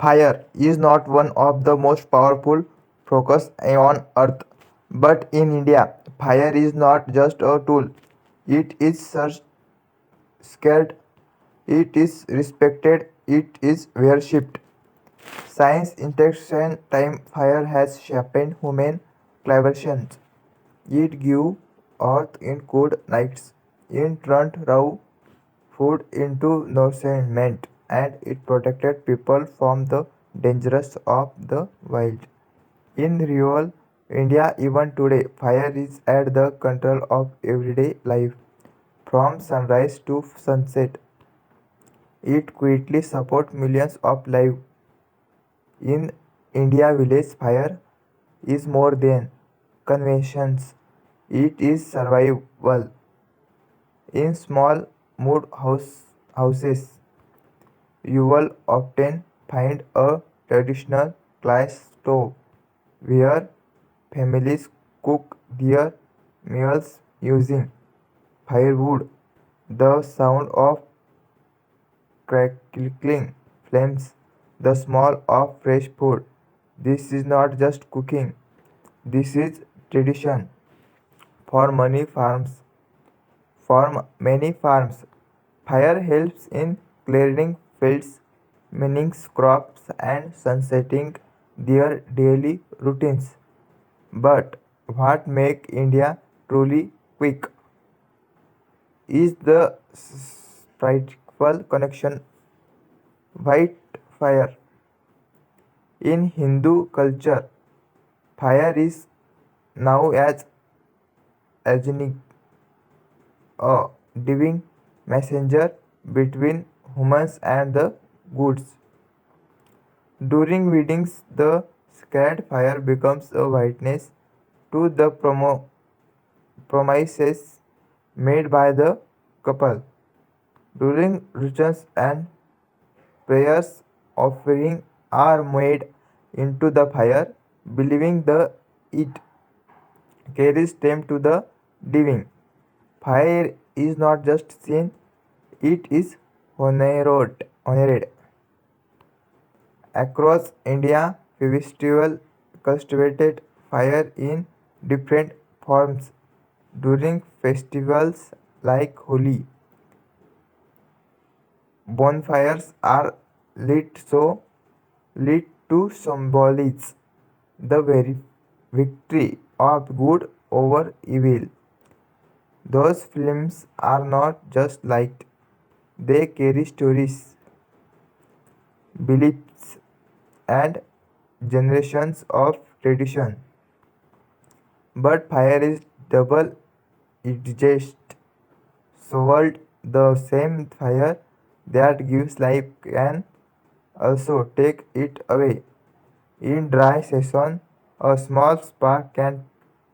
Fire is not one of the most powerful focus on earth. But in India, fire is not just a tool. It is scared, it is respected, it is worshipped. Science interaction time fire has sharpened human civilizations. It gave earth in cold nights. It turned raw food into nourishment, and it protected people from the dangers of the wild. In rural India, even today, fire is at the control of everyday life. From sunrise to sunset, it quietly supports millions of lives. In India, village fire is more than conventions. It is survival. In small houses, you will often find a traditional glass stove where families cook their meals using firewood. The sound of crackling flames, the smell of fresh food. This is not just cooking, this is tradition. For many farms, for many farms, fire helps in clearing fields, mining crops, and sunsetting their daily routines. But what makes India truly quick is the spiritual connection. White fire. In Hindu culture, fire is now as agonic, a divine messenger between humans and the goods. During weddings, the sacred fire becomes a witness to the promises made by the couple. During rituals and prayers, offering are made into the fire, believing that it carries them to the divine. Fire is not just seen, it is honored. Across India, festival cultivated fire in different forms. During festivals like Holi, bonfires are lit to symbolize the very victory of good over evil. Those films are not just light, they carry stories, beliefs, and generations of tradition. But fire is double edged sword. The same fire that gives life can also take it away. In dry season, a small spark can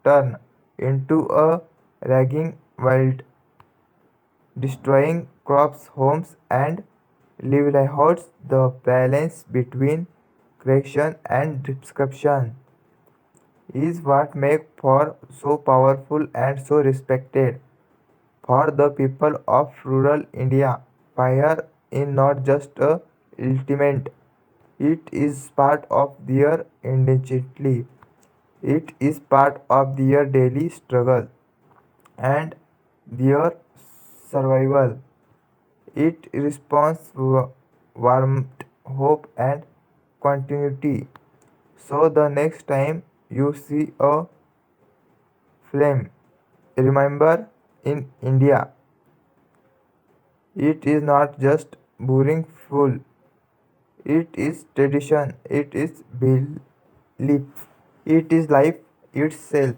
turn into a raging wild, destroying crops, homes, and livelihoods. The balance between creation and description is what makes for so powerful and so respected. For the people of rural India, fire is not just a ultimate, it is part of their identity. It is part of their daily struggle and their survival. It responds warmth, hope, and continuity. So the next time you see a flame, remember in India, it is not just burning fuel, it is tradition, it is belief, it is life itself.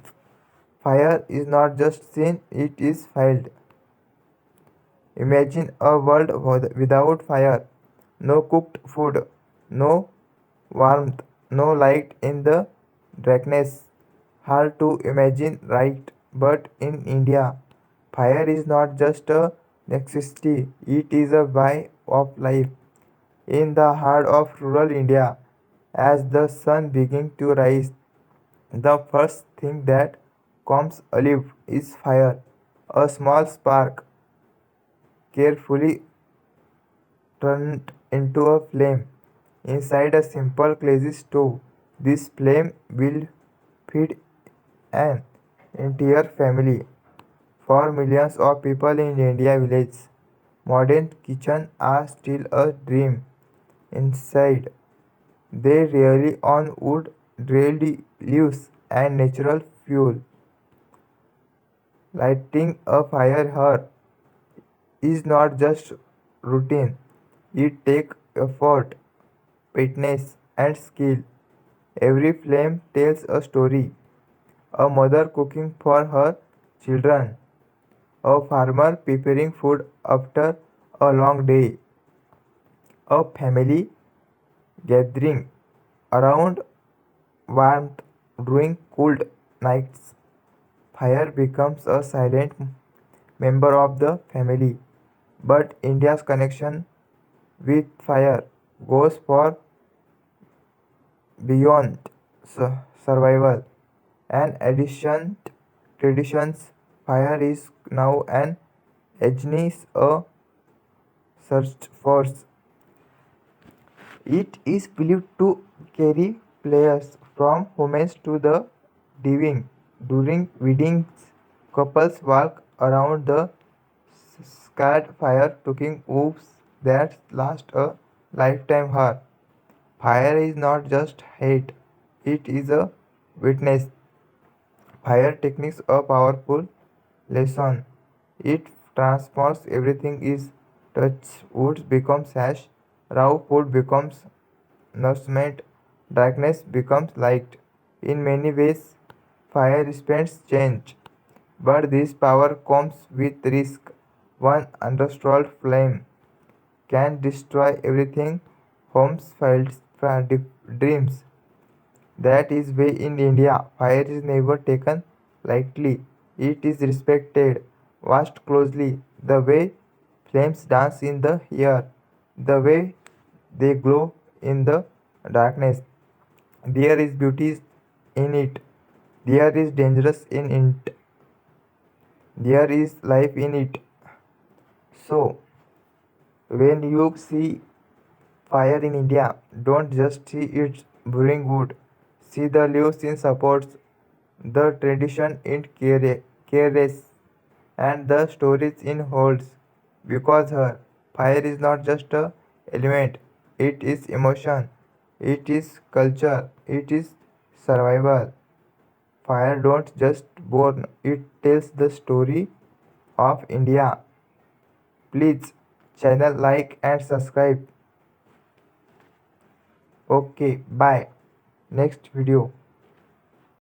Fire is not just seen, it is felt. Imagine a world without fire, no cooked food, no warmth, no light in the darkness. Hard to imagine, right? But in India, fire is not just a necessity, it is a way of life. In the heart of rural India, as the sun begins to rise, the first thing that comes alive is fire, a small spark carefully turned into a flame. inside a simple clay stove. This flame will feed an entire family. For millions of people in India villages, modern kitchens are still a dream. Inside, they rely on wood, dried leaves, and natural fuel. Lighting a fire here is not just routine. It takes effort, fitness, and skill. Every flame tells a story. A mother cooking for her children, a farmer preparing food after a long day, a family gathering around warmth during cold nights. Fire becomes a silent member of the family. But India's connection with fire goes far beyond survival. An ancient traditions, fire is now an agency, a search force. It is believed to carry players from humans to the divine. During weddings, couples walk around the scarred fire taking oaths that last a lifetime. Here, fire is not just hate; it is a witness. Fire techniques a powerful lesson. It transforms everything is touch. Wood becomes ash, raw food becomes nourishment, darkness becomes light. In many ways, fire spends change. But this power comes with risk. One uncontrolled flame can destroy everything homes, fields, dreams. That is why in India, fire is never taken lightly. It is respected. Watched closely. The way flames dance in the air, the way they glow in the darkness. There is beauty in it. There is dangerous in it. There is life in it. So, when you see fire in India, don't just see it burning wood. See the leaves in supports, the tradition in carries, and the stories in holds. Because her fire is not just a element, it is emotion, it is culture, it is survival. Fire don't just burn, it tells the story of India. Please channel like and subscribe. Okay, bye. Next video.